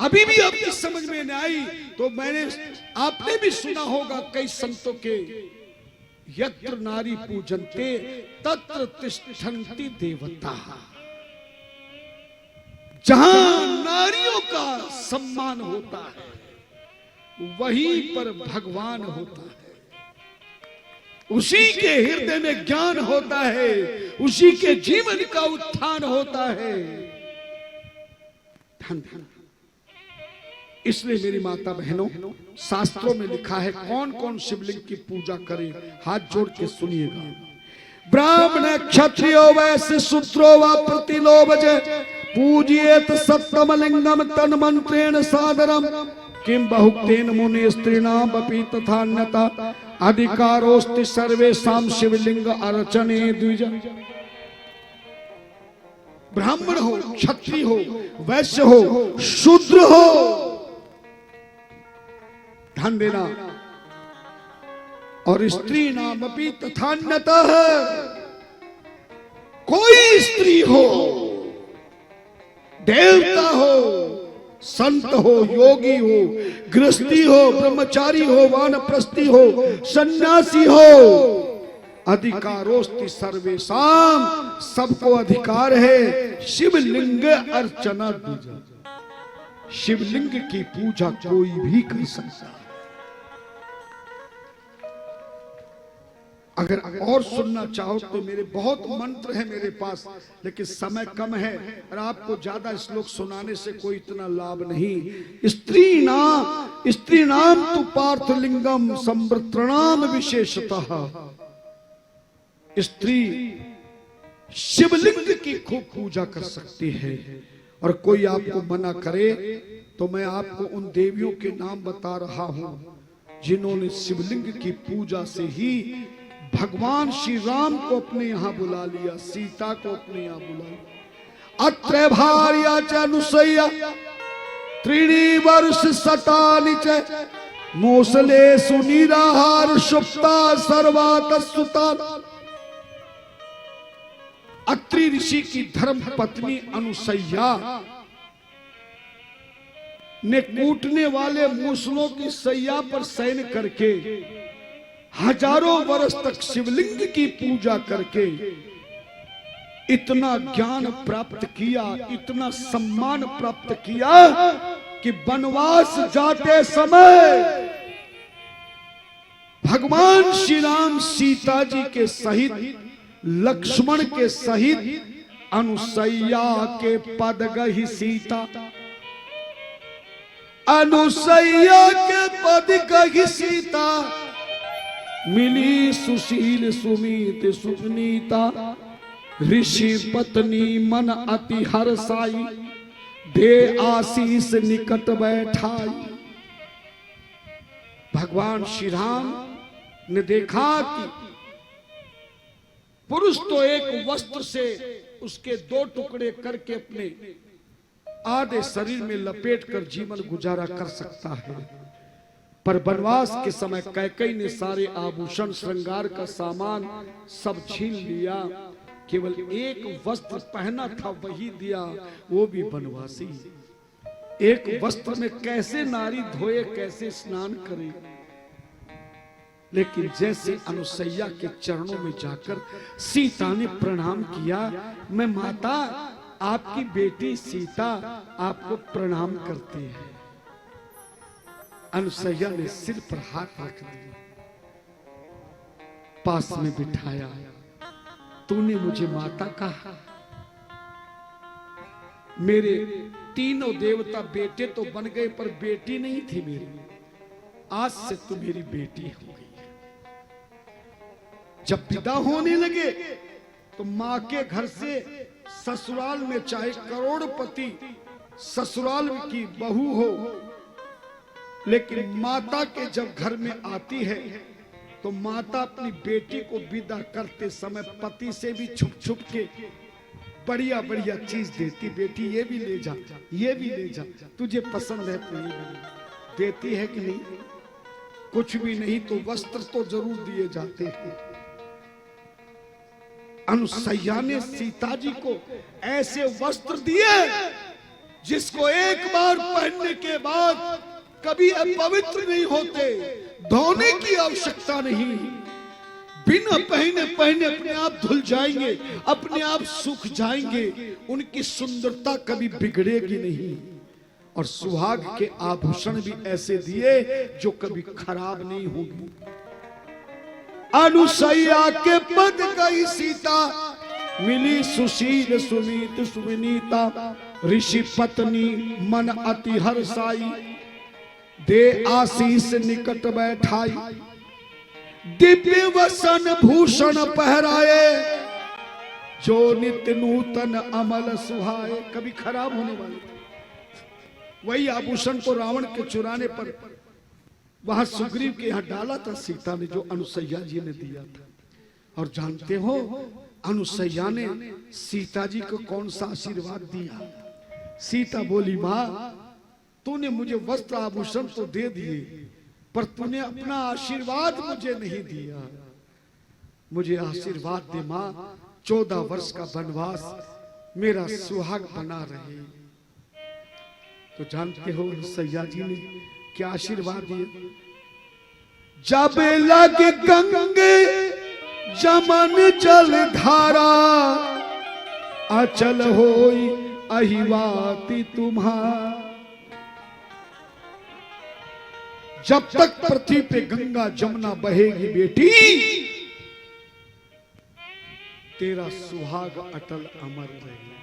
अभी भी आपकी समझ में नहीं आई तो आपने भी सुना होगा कई संतों के, यत्र नारी पूजन्ते तत्र तिष्ठन्ति देवता। जहां नारियों का सम्मान होता है वहीं पर भगवान होता है। उसी के हृदय में ज्ञान होता है, उसी के जीवन का उत्थान होता है। धन धन। इसलिए मेरी माता बहनों, शास्त्रों में लिखा है कौन कौन शिवलिंग की पूजा करे, हाथ जोड़ के सुनिएगा। ब्राह्मण क्षत्रियो वैश्य शूद्रो व प्रतिलोभज पूजयेत सत्तम लिंगम तन मंत्रेण सादरम किम बहुक्तेन मुनि स्त्रीणाम अपि तथान्यता अधिकारोस्ति सर्वेषां शिवलिंग अर्चने द्विज। ब्राह्मण हो, क्षत्रिय हो, वैश्य हो, शूद्र हो, ध्यान देना, और स्त्री नाम अपि तथान्यतः, कोई स्त्री हो, देवता हो, संत हो, योगी हो, गृहस्थी हो, ब्रह्मचारी हो, वानप्रस्थी हो, सन्यासी हो, अधिकारोस्ति सर्वेषाम, सबको अधिकार है शिवलिंग अर्चना पूजा। शिवलिंग की पूजा कोई भी कर सकता है। अगर और सुनना चाहो तो मेरे बहुत मंत्र है मेरे पास, लेकिन समय कम है और आपको ज्यादा श्लोक सुनाने से कोई इतना लाभ नहीं। स्त्री नाम तु पार्थलिंगम संवृत्रणाम विशेषतः। स्त्री शिवलिंग की खूब पूजा कर सकती है, और कोई आपको मना करे तो मैं आपको उन देवियों के नाम बता रहा हूं जिन्होंने शिवलिंग की पूजा से ही भगवान श्री राम को अपने यहां बुला लिया, सीता को अपने यहां बुला लिया। अत्र भार्या च अनुसैया त्रीणि वर्ष सतानि च मोसले सुनिराहार सुप्ता सर्वातसुता। अत्रि ऋषि की धर्म पत्नी अनुसैया ने कूटने वाले मूसलों की सैया पर शयन करके हजारों वर्ष तक शिवलिंग की पूजा करके इतना ज्ञान प्राप्त किया, इतना सम्मान प्राप्त किया कि वनवास जाते समय भगवान श्री राम सीता जी के सहित, लक्ष्मण के सहित अनुसैया के पद गही सीता। अनुसैया के पद गही सीता, मिली सुशील सुमीत सुनीता। ऋषि पत्नी मन अति हर्षाई, दे आशीष निकट बैठाई। भगवान श्री राम ने देखा कि पुरुष तो एक वस्त्र से उसके दो टुकड़े करके अपने आधे शरीर में लपेट कर जीवन गुजारा कर सकता है, पर वनवास के समय कैकेयी ने सारे आभूषण श्रृंगार का सामान सब छीन लिया, केवल एक वस्त्र पहना था वही दिया, वो भी वनवासी। एक वस्त्र में कैसे नारी धोए, कैसे स्नान करे। लेकिन जैसे अनुसैया के चरणों में जाकर सीता ने प्रणाम किया, मैं माता आपकी बेटी सीता आपको प्रणाम करती है। अनुसैया ने सिर पर हाथ रख दिया, पास में बिठाया। तूने मुझे माता कहा, मेरे तीनों देवता बेटे तो बन गए पर बेटी नहीं थी मेरी, आज से तू मेरी बेटी हो गई। जब विदा होने लगे तो मां के घर से ससुराल में चाहे करोड़पति ससुराल की बहू हो, लेकिन माता के जब घर में आती है तो माता अपनी बेटी को विदा करते समय पति से भी छुप छुप के बढ़िया बढ़िया चीज देती। बेटी ये भी ले जा, ये भी ले जा, तुझे पसंद है तो ये भी देती है कि नहीं? कुछ भी नहीं तो वस्त्र तो जरूर दिए जाते हैं। अनुसैया ने सीता जी को ऐसे वस्त्र दिए जिसको एक बार पहनने के बाद कभी अपवित्र नहीं होते, धोने की आवश्यकता नहीं, बिना पहने पहने अपने आप धुल जाएंगे, अपने आप सूख जाएंगे, उनकी सुंदरता कभी बिगड़ेगी नहीं। और सुहाग के आभूषण भी ऐसे दिए जो कभी खराब नहीं होंगे। अनुसैया के पद गई सीता, मिली सुशील सुनीत सुविनीता, ऋषि पत्नी मन अति हर्षाई, दे आशीष निकट बैठाई, दिव्य वसन भूषण पहराए, जो नित्य नूतन अमल सुहाए। कभी खराब होने वाले वही आभूषण को रावण के चुराने पर वहां सुग्रीव के यहां डाला था सीता ने, जो अनुसैया जी ने दिया था। और जानते हो अनुसैया ने सीता जी को कौन सा आशीर्वाद दिया? सीता बोली, मां तूने मुझे वस्त्र आभूषण तो दे दिए, पर तूने अपना आशीर्वाद मुझे नहीं दिया। मुझे आशीर्वाद दे मां, 14 वर्ष का वनवास मेरा सुहाग बना रहे। तो जानते हो सैया जी ने क्या आशीर्वाद दिए? जब लगे गंगे जमन जल धारा, अचल होई अहिवाति तुम्हारा। जब तक पृथ्वी पे गंगा जमुना बहेगी बेटी, तेरा सुहाग अटल अमर रहेगा।